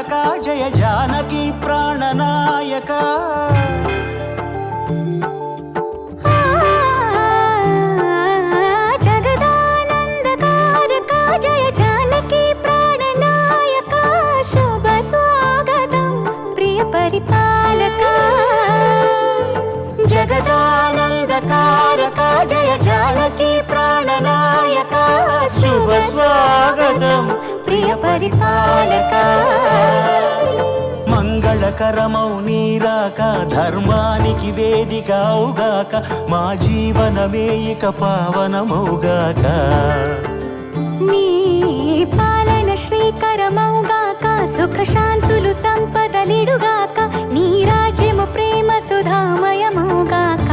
జగదానందకారక జయ జానకి ప్రాణనాయక జగదానందకారక జయ జానకి ప్రాణనాయక శుభ స్వాగతం ప్రియ పరిపాలక జగదానందకారక జయ జానకి ప్రాణనాయక శుభ స్వాగతం ప్రియ పరిపాలక మంగళకరమౌ నీరాక ధర్మానికి వేదిక అవుగాక మా జీవనమే ఇక పావనమౌగాక నీ పాలన శ్రీకరమౌగాక సుఖ శాంతులు సంపదలిడుగాక నీ రాజ్యము ప్రేమ సుధామయమౌగాక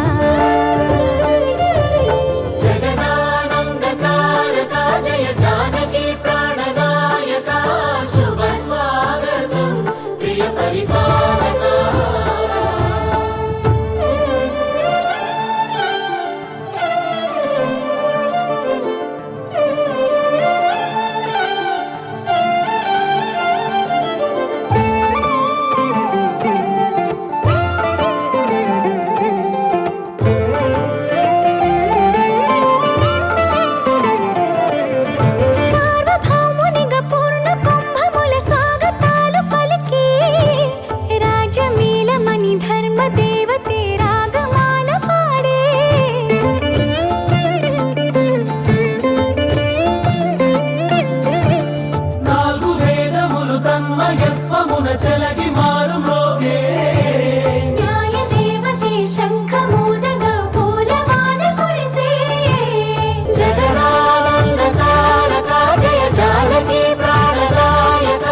జగదానందకారక జయ జానకి ప్రాణనాయక శుభ స్వాగతం ప్రియ పరిపాలక చలగి మారు మ్రోగే న్యాయ దేవతే శంఖమూదగా పూలవాన కురిసే జగదానందకారక జయ జానకి ప్రాణనాయక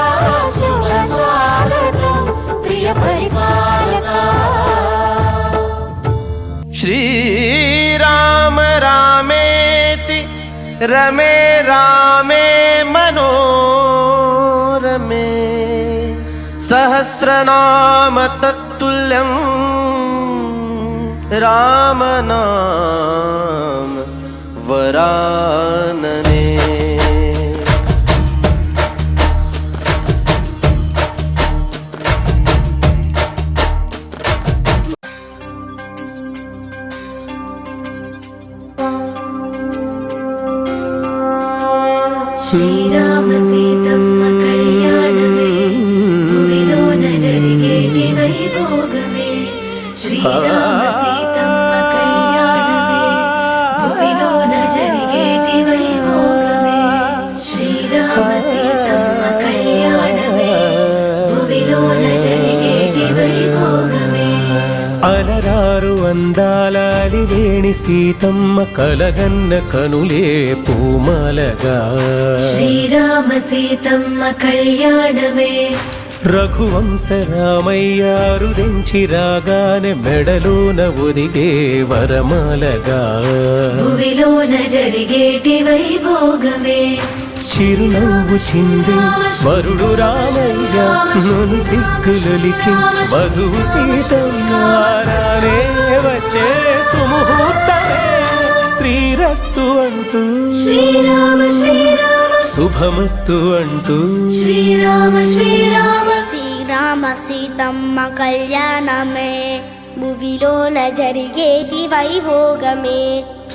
శుభ స్వాగతం ప్రియ పరిపాలక శ్రీరామ రామేతి రమే రామే మనోరమే सहस्रनाम तत्तुल्यं रामनाम वरानने శ్రీరామ సీతమ్మ కళ్యాణమే భూమిలోన జరిగేటి వైభోగమే శ్రీరామ సీతమ్మ కళ్యాణమే భూమిలోన జరిగేటి వైభోగమే శ్రీరామ సీతమ్మ కళ్యాణమే భూమిలోన జరిగేటి వైభోగమే అలరారు అందాల అలివేణి సీతమ్మ కలగన్న కనులే పూమాలగా శ్రీరామ సీతమ్మ కళ్యాణమే రఘువంశ రామయ్యారు దెంచి రాగానే మెడలోన ఒదిగే వరమాలగా భూమిలోన జరిగేటి వైభోగమే చిరునవ్వు చింది వరుడు రామయ్య నన్ను సిగ్గులొలికి మధువు సీతమ్మారానే వచ్చే సుముహూర్తమే శ్రీరస్తు అంటూ శ్రీరామ శ్రీరామ శుభమస్తు అంటూ శ్రీరామ శ్రీరామ శ్రీరామ సీతమ్మ కళ్యాణమే భువిలోన జరిగేటి వైభోగమే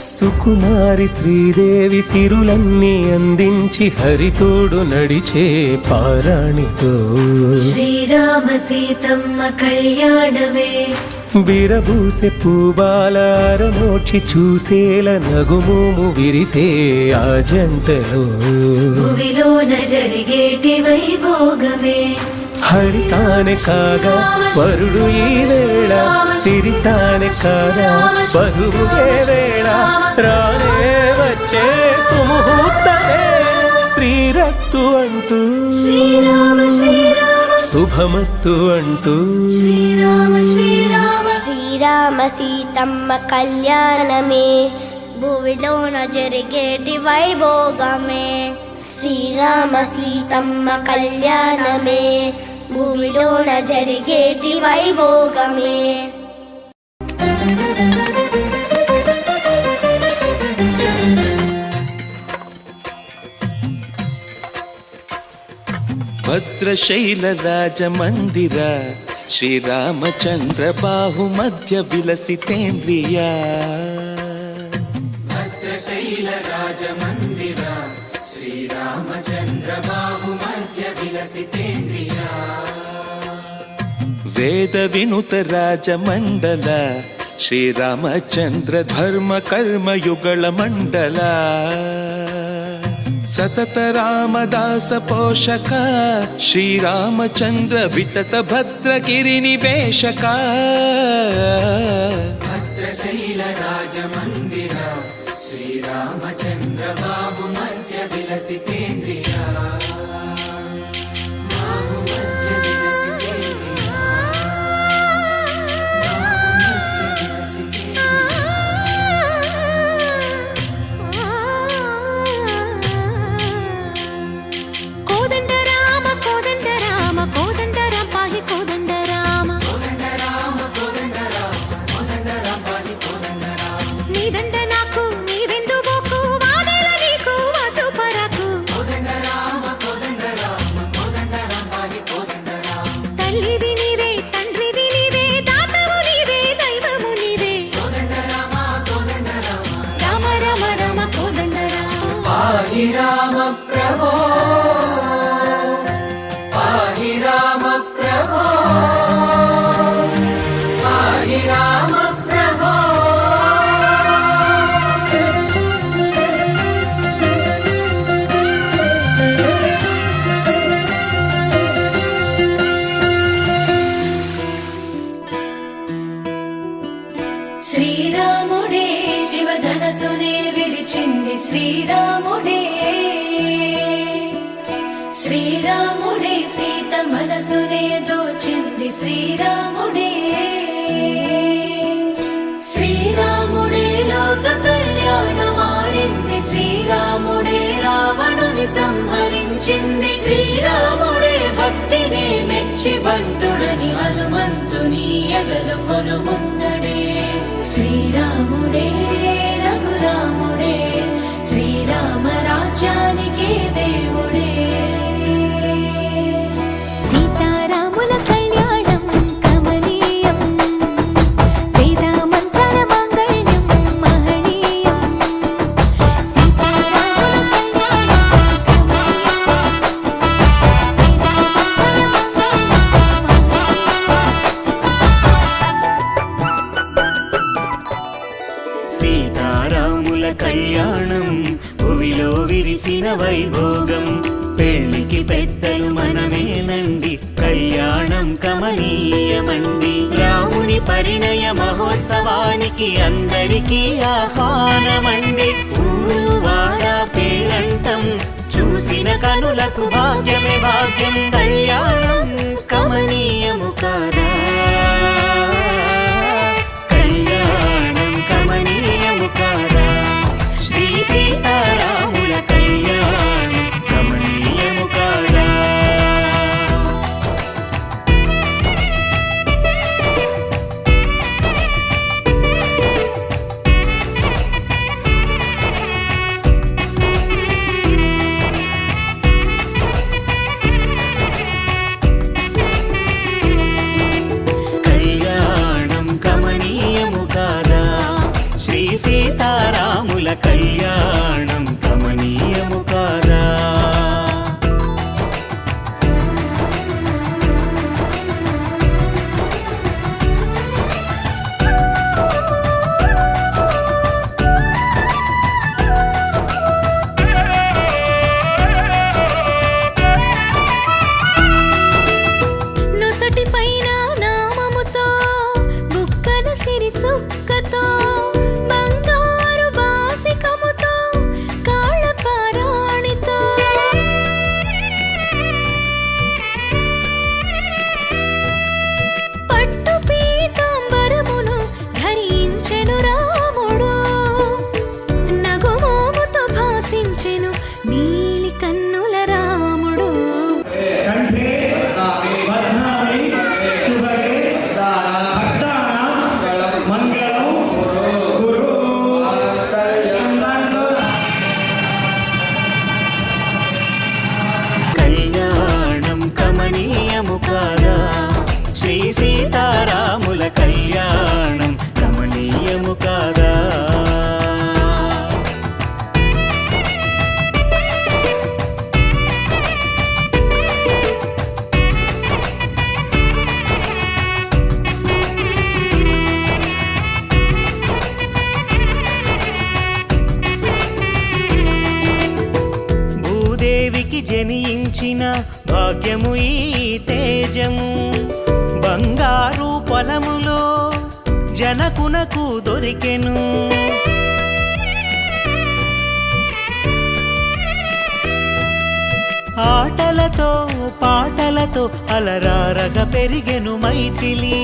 సుకుమారి శ్రీదేవి సిరులన్నీ అందించి హరితోడు నడిచే పారాణితో శ్రీరామ సీతమ్మ కళ్యాణమే బిరబూసె పూబాలార మోక్షి చూసేల నగుమోము విరిసే ఆ జంటలో భువిలోన జరిగేటి వైభోగమే హరితానే కాగా వరుడు ఈ వేళ సిరితానే కాగా వధువు ఏ వేళ రానే వచ్చే సుముహూర్తమే శ్రీరస్తు అంటూ శ్రీరామ శ్రీరామ శుభమస్తు అంటూ శ్రీరామ శ్రీరామ శ్రీరామ సీతమ్మ కళ్యాణమే భువిలోన జరిగేటి వైభోగమే శ్రీరామ సీతమ్మ కళ్యాణమే భువిలోన జరిగేటి వైభోగమే భద్రశైల రాజమందిర శ్రీరామచంద్ర బాహు మధ్య విలసితేంద్రియ భద్రశైల రాజమందిర శ్రీరామచంద్ర బాహు మధ్య విలసితేంద్రియ వేద వినుత రాజమండల శ్రీరామచంద్ర ధర్మ కర్మయుగళ మండల సతత రామదాస పోషక శ్రీరామచంద్ర వితత భద్రగిరి నివేశక భద్రశైల రాజమందిర శ్రీరామచంద్ర బాహు మధ్య విలసితేంద్రియ బాహు మధ్య విలసితేంద్రియ బాహు మధ్య విలసితేంద్రియ కోదండ రామ కోదండ రామ కోదండ రామ పాహి కోదండ రామ నీదండ నాకు నీవెందు బోకు వాదల నీకు వద్దు పరకు తల్లివి నీవే తండ్రివి నీవే దాతవు నీవే దైవము నీవే రామ రామ రామ కోదండ రామ పాహి రామ ప్రభో పాహి రామ ప్రభో పాహి రామ ప్రభో శ్రీరాముడే శివధనసునే విరిచింది శ్రీరాముడే శ్రీరాముడే సీత మనసునే దోచింది శ్రీరాముడే శ్రీరాముడే లోక కళ్యాణమాడింది శ్రీరాముడే రావణుని సంహరించింది శ్రీరాముడే భక్తిని మెచ్చి బంటుడని హనుమంతుని ఎగలు కొలువున్నడే శ్రీరాముడే రఘురాముడే శ్రీరామ రాజ్యానికే దేవుడే సీతారాముల కళ్యాణం కమనీయం వేదమంతర మాంగళ్యం మహనీయం సీతారాముల కళ్యాణం కమనీయం సీతారాముల కళ్యాణం భువిలో విరిసిన వైభోగం పెళ్లికి పెద్దలు మనమేనండి కళ్యాణం కమనీయమండి రాముని పరిణయ మహోత్సవానికి అందరికీ ఆహ్వానమండి ఊరు వాడ పేరంటం చూసిన కనులకు భాగ్యమే భాగ్యం కళ్యాణం కమనీయము కాదా కళ్యాణం కమనీయము కాదా శ్రీ సీతారాముల కళ్యాణం కమనీయము కాదా కళ్యాణం కమనీయము కాదా శ్రీ సీతారాముల కళ్యాణం కమనీయము కాదా దేవికి జనించిన భాగ్యము ఈ తేజము బంగారు పొలములో జనకునకు దొరికెను ఆటలతో పాటలతో అలరారగా పెరిగెను మైథిలి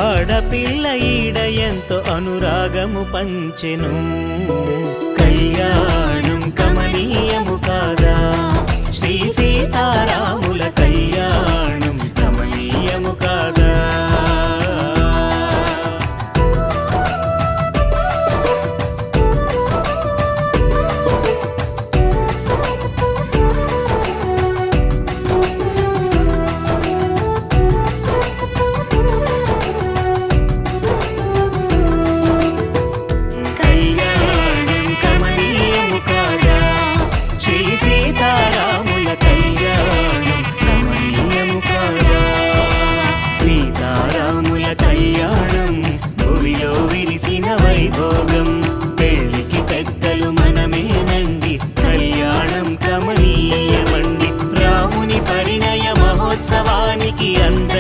ఆడపిల్ల ఈడ ఎంతో అనురాగము పంచెను కళ్యాణం కమనీయము కాదా శ్రీ సీతారాముల కళ్యాణం కమనీయము కాదా కళ్యాణం కమనీయము కాదా శ్రీ సీతారాముల కళ్యాణం కమనీయము కాదా సీతారాముల కళ్యాణం భూమిలో విరిసిన వైభోగం పెళ్లికి పెద్దలు మనమేనండి కళ్యాణం కమనీయమండి రాముని పరిణయ మహోత్సవానికి అంద